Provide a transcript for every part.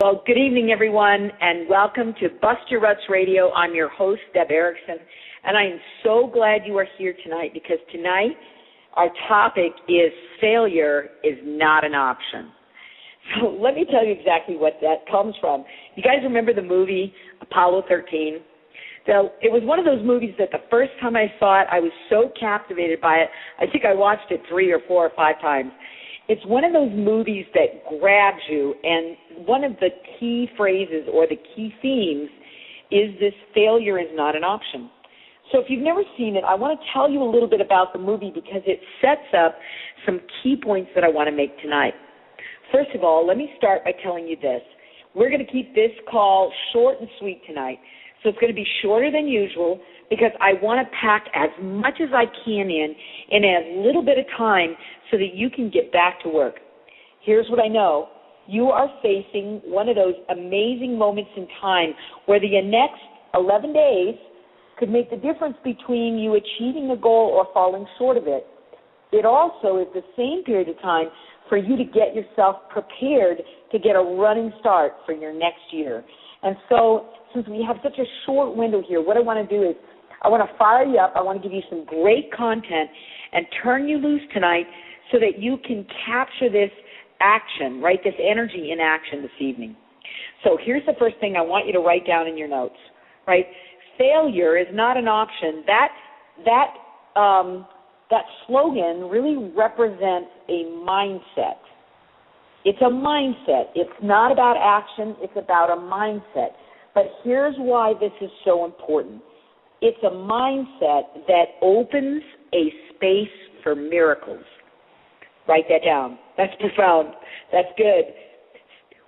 Well, good evening, everyone, and welcome to Bust Your Ruts Radio. I'm your host, Deb Erickson, and I am so glad you are here tonight because tonight our topic is failure is not an option. So let me tell you exactly what that comes from. You guys remember the movie Apollo 13? So it was one of those movies that the first time I saw it, I was so captivated by it. I think I watched it 3 or 4 or 5 times. It's one of those movies that grabs you, and one of the key phrases or the key themes is this failure is not an option. So if you've never seen it, I want to tell you a little bit about the movie because it sets up some key points that I want to make tonight. First of all, let me start by telling you this. We're going to keep this call short and sweet tonight. So it's going to be shorter than usual because I want to pack as much as I can in as little bit of time so that you can get back to work. Here's what I know. You are facing one of those amazing moments in time where the next 11 days could make the difference between you achieving a goal or falling short of it. It also is the same period of time for you to get yourself prepared to get a running start for your next year. And so since we have such a short window here, what I want to do is I want to fire you up. I want to give you some great content and turn you loose tonight so that you can capture this action, right, this energy in action this evening. So here's the first thing I want you to write down in your notes, right? Failure is not an option. That slogan really represents a mindset. It's a mindset. It's not about action. It's about a mindset. But here's why this is so important. It's a mindset that opens a space for miracles. Write that down. That's profound. That's good.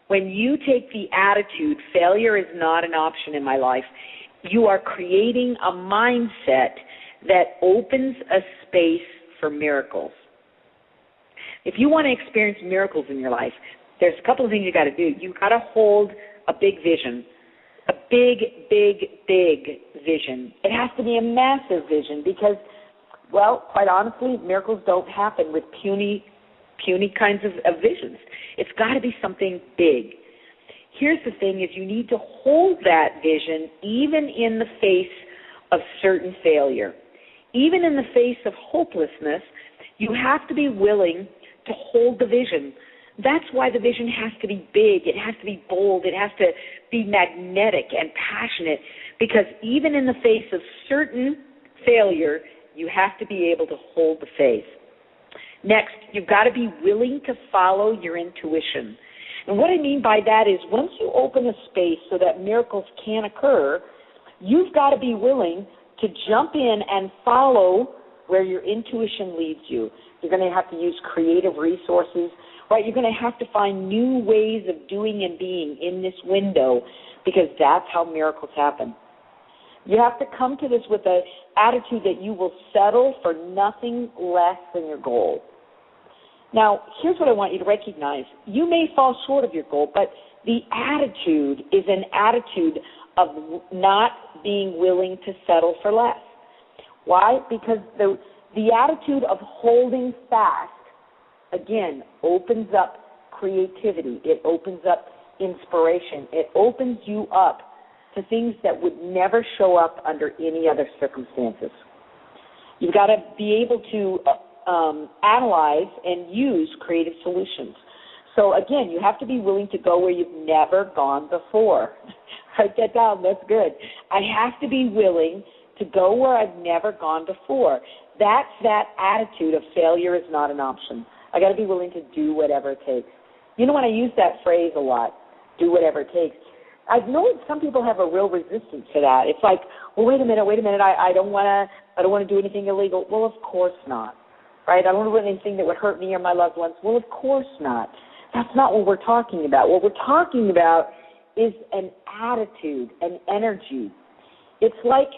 When you take the attitude, failure is not an option in my life, you are creating a mindset that opens a space for miracles. If you want to experience miracles in your life, there's a couple of things you got to do. You've got to hold a big vision, a big, big, big vision. It has to be a massive vision because, well, quite honestly, miracles don't happen with puny kinds of visions. It's got to be something big. Here's the thing is you need to hold that vision even in the face of certain failure. Even in the face of hopelessness, you have to be willing to hold the vision. That's why the vision has to be big. It has to be bold. It has to be magnetic and passionate because even in the face of certain failure, you have to be able to hold the faith. Next, you've got to be willing to follow your intuition. And what I mean by that is once you open a space so that miracles can occur, you've got to be willing to jump in and follow where your intuition leads you. You're going to have to use creative resources, right? You're going to have to find new ways of doing and being in this window because that's how miracles happen. You have to come to this with an attitude that you will settle for nothing less than your goal. Now, here's what I want you to recognize. You may fall short of your goal, but the attitude is an attitude of not being willing to settle for less. Why? Because the attitude of holding fast, again, opens up creativity. It opens up inspiration. It opens you up to things that would never show up under any other circumstances. You've got to be able to analyze and use creative solutions. So, again, you have to be willing to go where you've never gone before. Write that down. That's good. I have to be willing to go where I've never gone before. That's that attitude of failure is not an option. I got to be willing to do whatever it takes. You know, when I use that phrase a lot, do whatever it takes, I've known some people have a real resistance to that. It's like, well, wait a minute, I don't want to do anything illegal. Well, of course not, right? I don't want to do anything that would hurt me or my loved ones. Well, of course not. That's not what we're talking about. What we're talking about is an attitude, an energy. It's like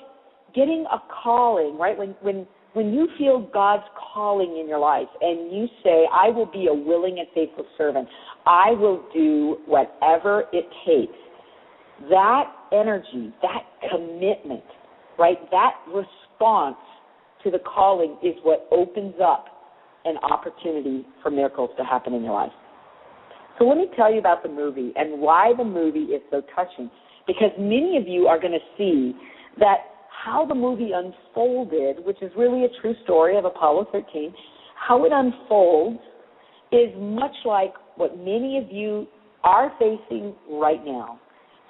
getting a calling, right? When you feel God's calling in your life and you say, I will be a willing and faithful servant, I will do whatever it takes, that energy, that commitment, right, that response to the calling is what opens up an opportunity for miracles to happen in your life. So let me tell you about the movie and why the movie is so touching, because many of you are going to see that how the movie unfolded, which is really a true story of Apollo 13, how it unfolds is much like what many of you are facing right now.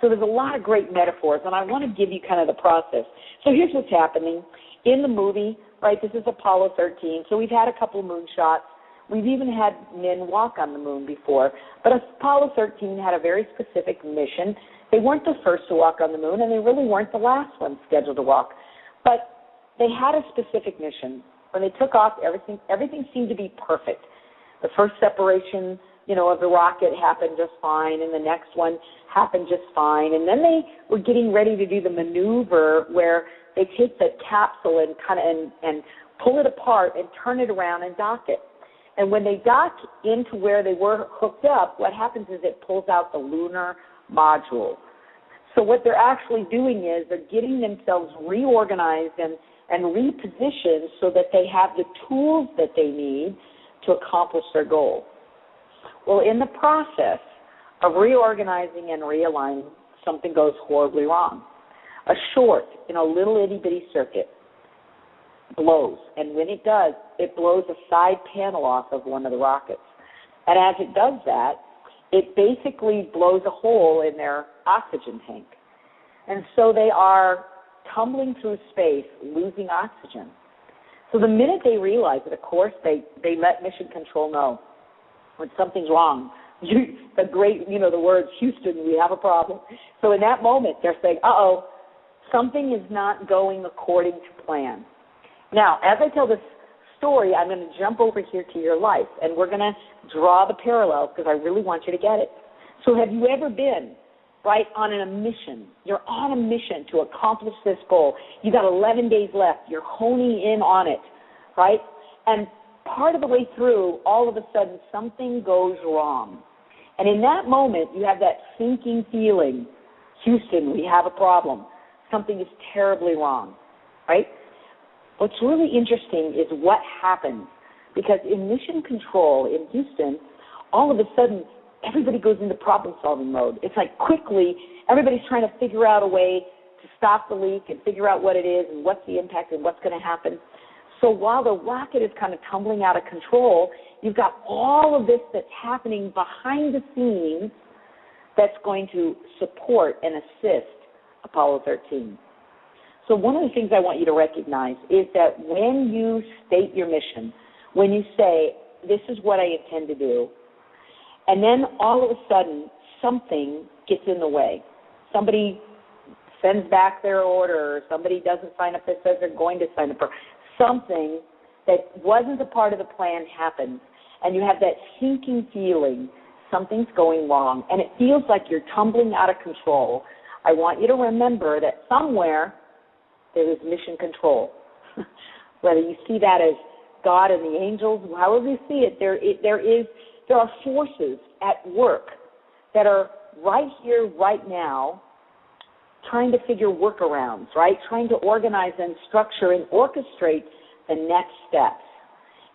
So there's a lot of great metaphors, and I want to give you kind of the process. So here's what's happening. In the movie, right, this is Apollo 13, so we've had a couple of moon shots. We've even had men walk on the moon before, but Apollo 13 had a very specific mission. They weren't the first to walk on the moon, and they really weren't the last ones scheduled to walk, but they had a specific mission. When they took off, everything seemed to be perfect. The first separation, of the rocket happened just fine, and the next one happened just fine. And then they were getting ready to do the maneuver where they take the capsule and and pull it apart and turn it around and dock it. And when they dock into where they were hooked up, what happens is it pulls out the lunar module. So what they're actually doing is they're getting themselves reorganized and repositioned so that they have the tools that they need to accomplish their goal. Well, in the process of reorganizing and realigning, something goes horribly wrong. A short in a little itty-bitty circuit blows, and when it does, it blows a side panel off of one of the rockets. And as it does that, it basically blows a hole in their oxygen tank. And so they are tumbling through space, losing oxygen. So the minute they realize it, of course, they let Mission Control know when something's wrong. The words, Houston, we have a problem. So in that moment, they're saying, uh-oh, something is not going according to plan. Now, as I tell this story, I'm going to jump over here to your life, and we're going to draw the parallels because I really want you to get it. So have you ever been, right, on a mission? You're on a mission to accomplish this goal. You got 11 days left. You're honing in on it, right? And part of the way through, all of a sudden, something goes wrong. And in that moment, you have that sinking feeling, Houston, we have a problem. Something is terribly wrong, right? What's really interesting is what happens, because in Mission Control in Houston, all of a sudden, everybody goes into problem-solving mode. It's like quickly, everybody's trying to figure out a way to stop the leak and figure out what it is and what's the impact and what's going to happen. So while the rocket is kind of tumbling out of control, you've got all of this that's happening behind the scenes that's going to support and assist Apollo 13. So one of the things I want you to recognize is that when you state your mission, when you say, this is what I intend to do, and then all of a sudden something gets in the way. Somebody sends back their order, or somebody doesn't sign up that says they're going to sign up, or something that wasn't a part of the plan happens, and you have that sinking feeling, something's going wrong, and it feels like you're tumbling out of control. I want you to remember that somewhere there is Mission Control. Whether you see that as God and the angels, however you see it, there are forces at work that are right here, right now, trying to figure workarounds, right? Trying to organize and structure and orchestrate the next steps.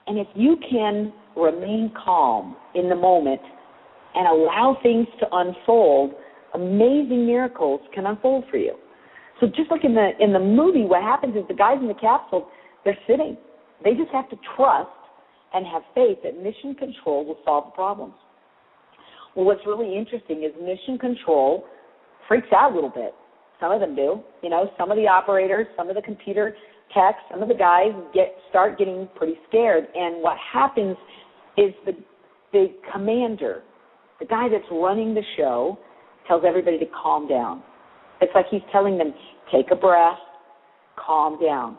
And if you can remain calm in the moment and allow things to unfold, amazing miracles can unfold for you. So just like in the movie, what happens is the guys in the capsule, they're sitting. They just have to trust and have faith that Mission Control will solve the problems. Well, what's really interesting is Mission Control freaks out a little bit. Some of them do. Some of the operators, some of the computer techs, some of the guys start getting pretty scared. And what happens is the commander, the guy that's running the show, tells everybody to calm down. It's like he's telling them, take a breath, calm down,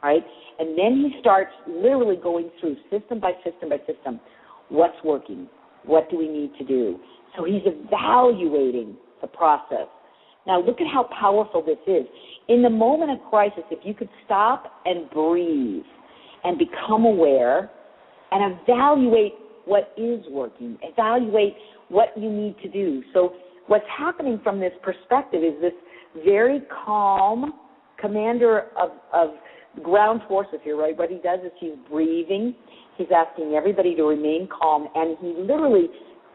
right? And then he starts literally going through system by system by system, what's working, what do we need to do. So he's evaluating the process. Now look at how powerful this is. In the moment of crisis, if you could stop and breathe and become aware and evaluate what is working, evaluate what you need to do. So what's happening from this perspective is this very calm commander of ground forces here, right? What he does is he's breathing. He's asking everybody to remain calm, and he literally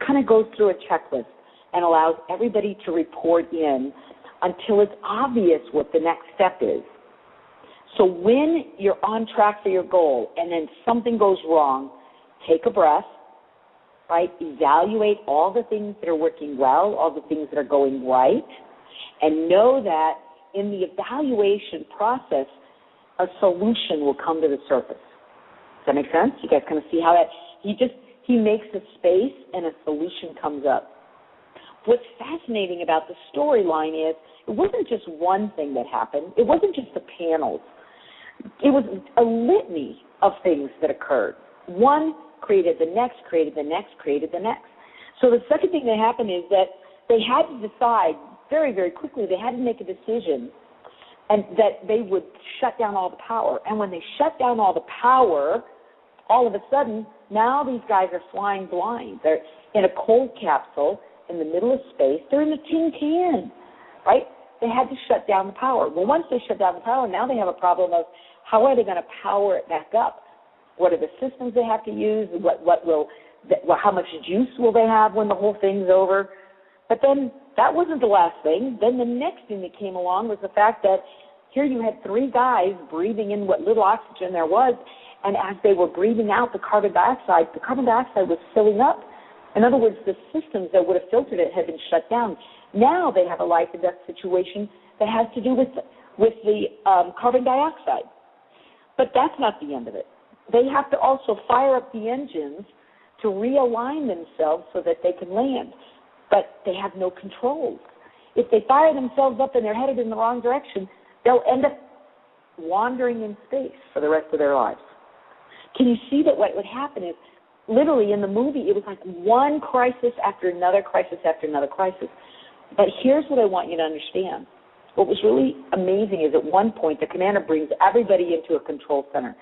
kind of goes through a checklist and allows everybody to report in until it's obvious what the next step is. So when you're on track for your goal and then something goes wrong, take a breath, right? Evaluate all the things that are working well, all the things that are going right, and know that in the evaluation process, a solution will come to the surface. Does that make sense? You guys kind of see how that, he makes a space and a solution comes up. What's fascinating about the storyline is it wasn't just one thing that happened. It wasn't just the panels. It was a litany of things that occurred. One created the next, created the next, created the next. So the second thing that happened is that they had to decide very, very quickly, they had to make a decision and that they would shut down all the power. And when they shut down all the power, all of a sudden, now these guys are flying blind. They're in a cold capsule in the middle of space. They're in a tin can, right? They had to shut down the power. Well, once they shut down the power, now they have a problem of how are they going to power it back up? What are the systems they have to use? How much juice will they have when the whole thing's over? But then that wasn't the last thing. Then the next thing that came along was the fact that here you had three guys breathing in what little oxygen there was, and as they were breathing out the carbon dioxide was filling up. In other words, the systems that would have filtered it had been shut down. Now they have a life and death situation that has to do with the carbon dioxide. But that's not the end of it. They have to also fire up the engines to realign themselves so that they can land. But they have no controls. If they fire themselves up and they're headed in the wrong direction, they'll end up wandering in space for the rest of their lives. Can you see that what would happen is, literally in the movie, it was like one crisis after another crisis after another crisis. But here's what I want you to understand. What was really amazing is at one point, the commander brings everybody into a control center.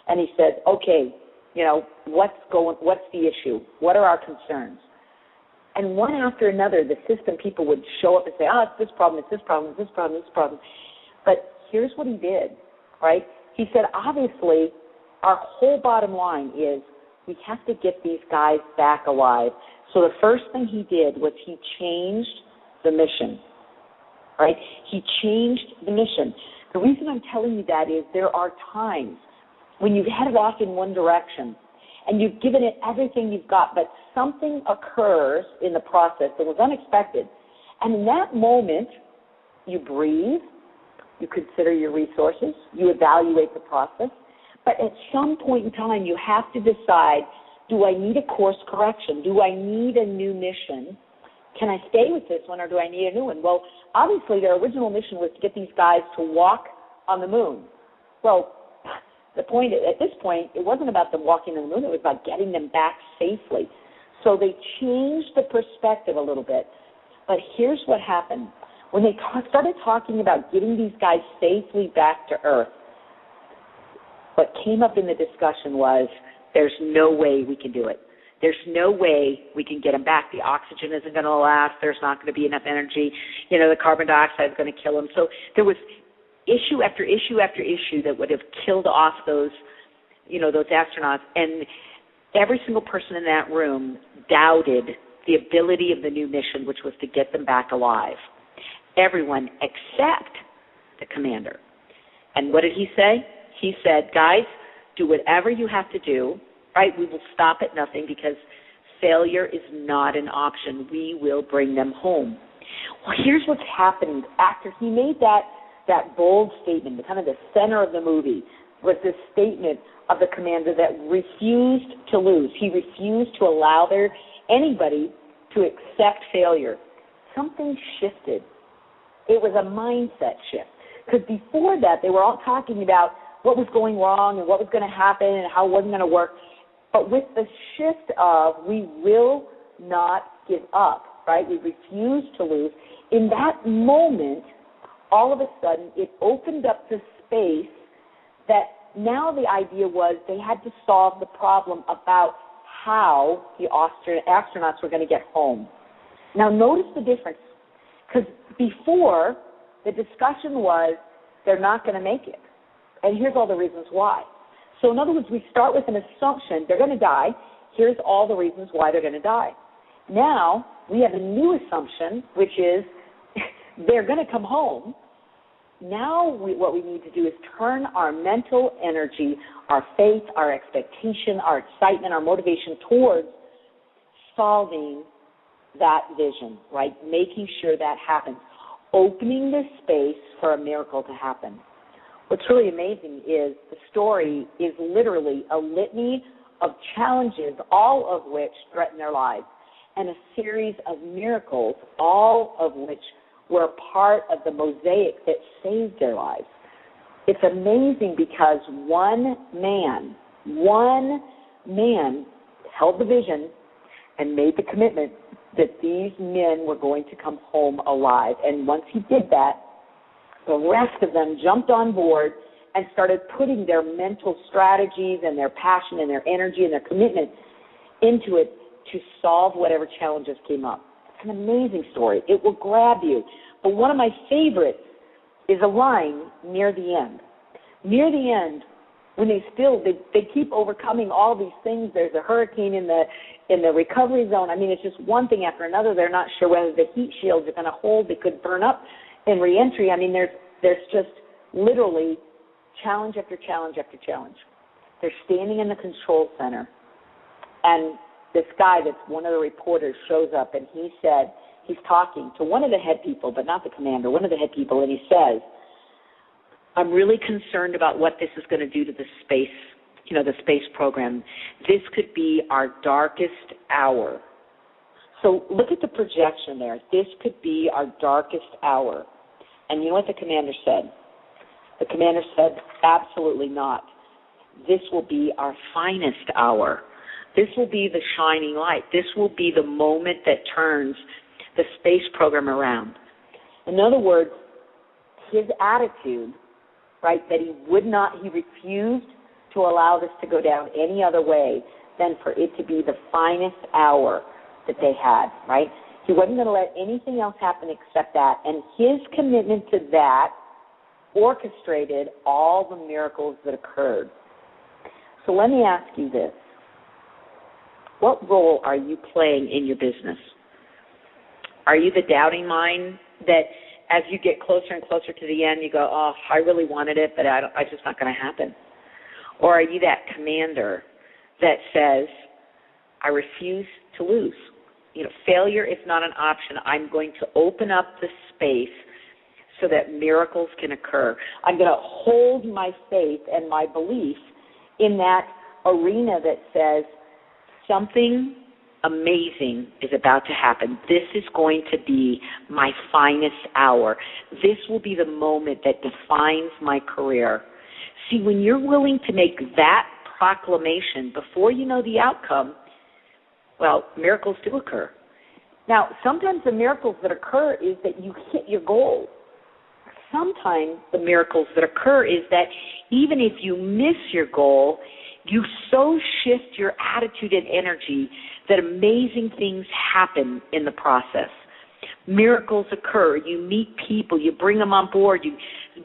And he says, okay, what's the issue? What are our concerns? And one after another, the system people would show up and say, it's this problem, it's this problem, it's this problem, it's this problem. But here's what he did, right? He said, obviously, our whole bottom line is we have to get these guys back alive. So the first thing he did was he changed the mission, right? He changed the mission. The reason I'm telling you that is there are times when you've headed off in one direction and you've given it everything you've got, but something occurs in the process that was unexpected. And in that moment, you breathe, you consider your resources, you evaluate the process, but at some point in time, you have to decide, do I need a course correction? Do I need a new mission? Can I stay with this one or do I need a new one? Well, obviously, their original mission was to get these guys to walk on the moon. Well, at this point, it wasn't about them walking on the moon. It was about getting them back safely. So they changed the perspective a little bit. But here's what happened. When they started talking about getting these guys safely back to Earth, what came up in the discussion was, there's no way we can do it. There's no way we can get them back. The oxygen isn't going to last. There's not going to be enough energy. The carbon dioxide is going to kill them. So there was issue after issue after issue that would have killed off those astronauts. And every single person in that room doubted the ability of the new mission, which was to get them back alive. Everyone except the commander. And what did he say? He said, guys, do whatever you have to do, right? We will stop at nothing because failure is not an option. We will bring them home. Well, here's what's happening. After he made that bold statement, kind of the center of the movie, was this statement of the commander that refused to lose. He refused to allow anybody to accept failure. Something shifted. It was a mindset shift. Because before that, they were all talking about what was going wrong and what was going to happen and how it wasn't going to work. But with the shift of we will not give up, right? We refuse to lose. In that moment, all of a sudden, it opened up the space that now the idea was they had to solve the problem about how the astronauts were going to get home. Now, notice the difference. Because before, the discussion was they're not going to make it. And here's all the reasons why. So in other words, we start with an assumption they're going to die. Here's all the reasons why they're going to die. Now we have a new assumption, which is they're going to come home. Now what we need to do is turn our mental energy, our faith, our expectation, our excitement, our motivation towards solving that vision, right? Making sure that happens. Opening the space for a miracle to happen. What's really amazing is the story is literally a litany of challenges, all of which threaten their lives, and a series of miracles, all of which were part of the mosaic that saved their lives. It's amazing because one man held the vision and made the commitment that these men were going to come home alive. And once he did that, the rest of them jumped on board and started putting their mental strategies and their passion and their energy and their commitment into it to solve whatever challenges came up. It's an amazing story. It will grab you. But one of my favorites is a line near the end. Near the end, when they keep overcoming all these things. There's a hurricane in the recovery zone. I mean, it's just one thing after another. They're not sure whether the heat shields are going to hold. They could burn up in reentry. I mean, there's just literally challenge after challenge after challenge. They're standing in the control center, and this guy that's one of the reporters shows up, and he said, he's talking to one of the head people, but not the commander, one of the head people, and he says, I'm really concerned about what this is going to do to the space, the space program. This could be our darkest hour. So look at the projection there. This could be our darkest hour. And you know what the commander said? The commander said, absolutely not. This will be our finest hour. This will be the shining light. This will be the moment that turns the space program around. In other words, his attitude, right, that he refused to allow this to go down any other way than for it to be the finest hour that they had, right? He wasn't going to let anything else happen except that. And his commitment to that orchestrated all the miracles that occurred. So let me ask you this. What role are you playing in your business? Are you the doubting mind that as you get closer and closer to the end, you go, oh, I really wanted it, but it's just not going to happen? Or are you that commander that says, I refuse to lose? Failure is not an option. I'm going to open up the space so that miracles can occur. I'm going to hold my faith and my belief in that arena that says something amazing is about to happen. This is going to be my finest hour. This will be the moment that defines my career. See, when you're willing to make that proclamation before you know the outcome, well, miracles do occur. Now, sometimes the miracles that occur is that you hit your goal. Sometimes the miracles that occur is that even if you miss your goal, you so shift your attitude and energy that amazing things happen in the process. Miracles occur. You meet people. You bring them on board. You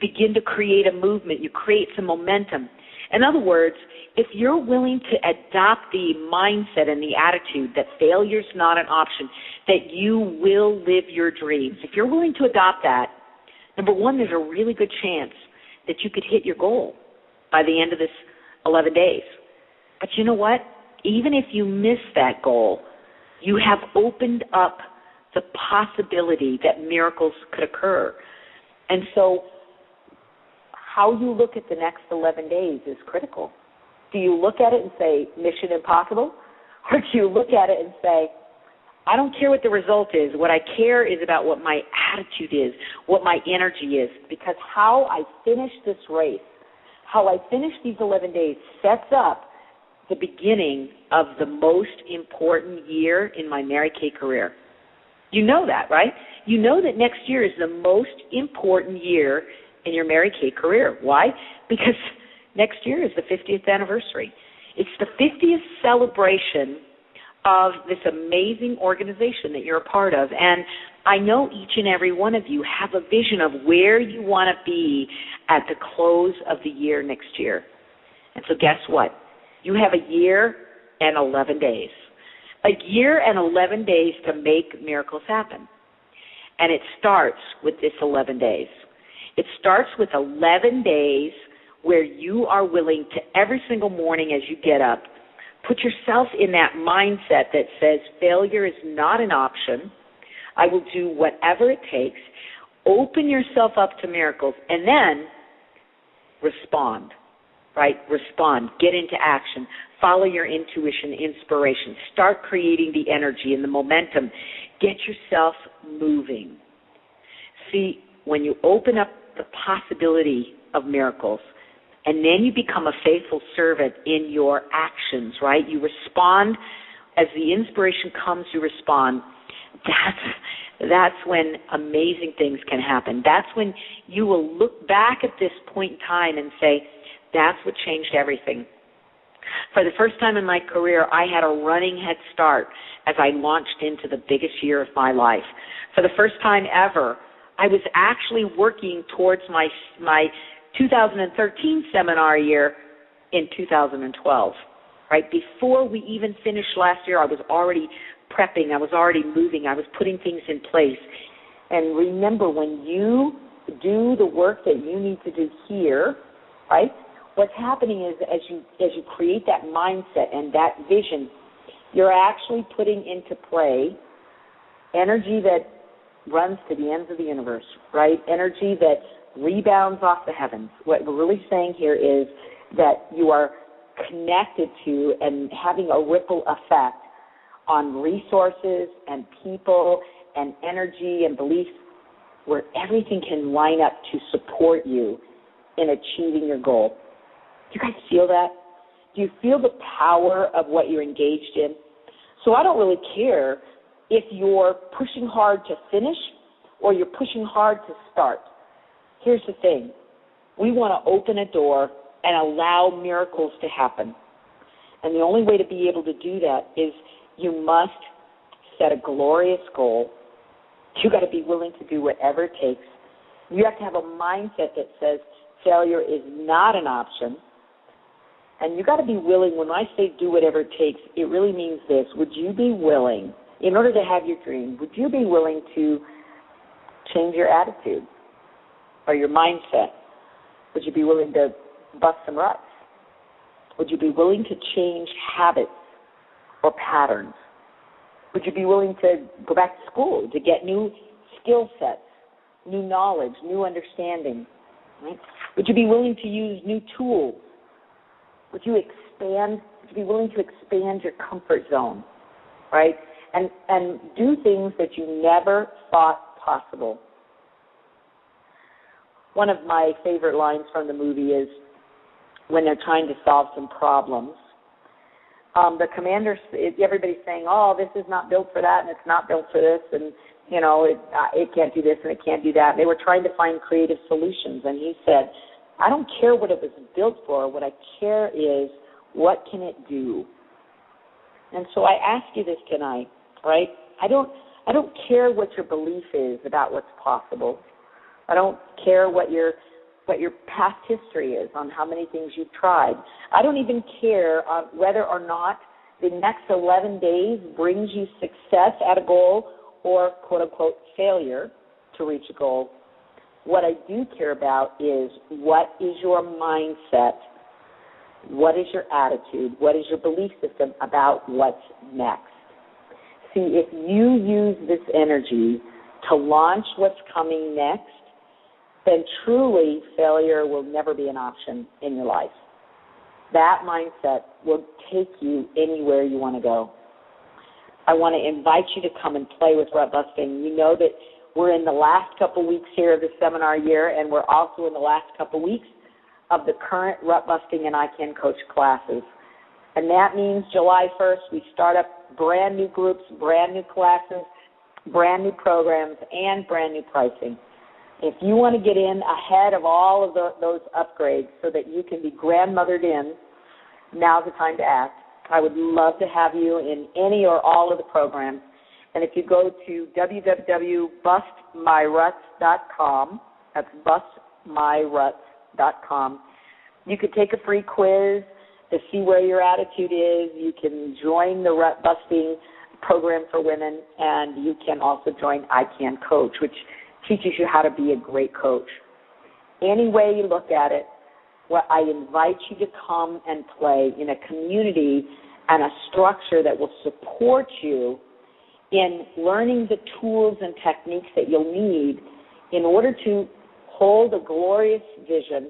begin to create a movement. You create some momentum. In other words, if you're willing to adopt the mindset and the attitude that failure's not an option, that you will live your dreams, if you're willing to adopt that, number one, there's a really good chance that you could hit your goal by the end of this 11 days. But you know what? Even if you miss that goal, you have opened up the possibility that miracles could occur. And so how you look at the next 11 days is critical. Do you look at it and say, mission impossible? Or do you look at it and say, I don't care what the result is. What I care is about what my attitude is, what my energy is, because how I finish this race, how I finish these 11 days sets up the beginning of the most important year in my Mary Kay career. You know that, right? You know that next year is the most important year in your Mary Kay career. Why? Because next year is the 50th anniversary. It's the 50th celebration of this amazing organization that you're a part of. And I know each and every one of you have a vision of where you want to be at the close of the year next year. And so guess what? You have a year and 11 days. A year and 11 days to make miracles happen. And it starts with this 11 days. It starts with 11 days where you are willing to, every single morning as you get up, put yourself in that mindset that says failure is not an option. I will do whatever it takes. Open yourself up to miracles and then respond, right? Respond. Get into action. Follow your intuition, inspiration. Start creating the energy and the momentum. Get yourself moving. See, when you open up the possibility of miracles, and then you become a faithful servant in your actions, right? You respond as the inspiration comes, you respond. That's when amazing things can happen. That's when you will look back at this point in time and say, that's what changed everything. For the first time in my career, I had a running head start as I launched into the biggest year of my life. For the first time ever, I was actually working towards my 2013 seminar year in 2012. Right? Before we even finished last year, I was already prepping. I was already moving. I was putting things in place. And remember, when you do the work that you need to do here, right, what's happening is as you create that mindset and that vision, you're actually putting into play energy that runs to the ends of the universe, right? Energy that rebounds off the heavens. What we're really saying here is that you are connected to and having a ripple effect on resources and people and energy and beliefs where everything can line up to support you in achieving your goal. Do you guys feel that? Do you feel the power of what you're engaged in? So I don't really care if you're pushing hard to finish or you're pushing hard to start. Here's the thing. We want to open a door and allow miracles to happen. And the only way to be able to do that is you must set a glorious goal. You've got to be willing to do whatever it takes. You have to have a mindset that says failure is not an option. And you've got to be willing. When I say do whatever it takes, it really means this. Would you be willing, in order to have your dream, would you be willing to change your attitude or your mindset? Would you be willing to bust some ruts? Would you be willing to change habits or patterns? Would you be willing to go back to school to get new skill sets, new knowledge, new understanding? Right? Would you be willing to use new tools? Would you be willing to expand your comfort zone, right? And do things that you never thought possible. One of my favorite lines from the movie is when they're trying to solve some problems. The commanders, everybody's saying, oh, this is not built for that and it's not built for this and, you know, it can't do this and it can't do that. They were trying to find creative solutions. And he said, I don't care what it was built for. What I care is what can it do? And so I ask you this tonight, right? I don't care what your belief is about what's possible. I don't care what your past history is on how many things you've tried. I don't even care whether or not the next 11 days brings you success at a goal or, quote, unquote, failure to reach a goal. What I do care about is what is your mindset, what is your attitude, what is your belief system about what's next. See, if you use this energy to launch what's coming next, then truly failure will never be an option in your life. That mindset will take you anywhere you want to go. I want to invite you to come and play with rut busting. You know that we're in the last couple weeks here of the seminar year, and we're also in the last couple weeks of the current rut busting and I Can Coach classes. And that means July 1st, we start up brand new groups, brand new classes, brand new programs, and brand new pricing. If you want to get in ahead of all of those upgrades so that you can be grandmothered in, now's the time to act. I would love to have you in any or all of the programs. And if you go to www.bustmyruts.com, that's bustmyruts.com, you could take a free quiz to see where your attitude is. You can join the rut busting program for women, and you can also join I Can Coach, which teaches you how to be a great coach. Any way you look at it, well, I invite you to come and play in a community and a structure that will support you in learning the tools and techniques that you'll need in order to hold a glorious vision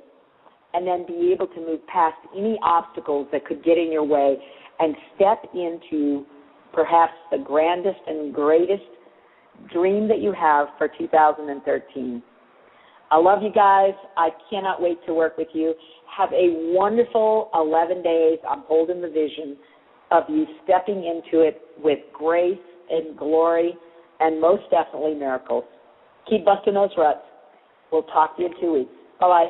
and then be able to move past any obstacles that could get in your way and step into perhaps the grandest and greatest dream that you have for 2013. I love you guys. I cannot wait to work with you. Have a wonderful 11 days. I'm holding the vision of you stepping into it with grace and glory and most definitely miracles. Keep busting those ruts. We'll talk to you in 2 weeks. Bye-bye.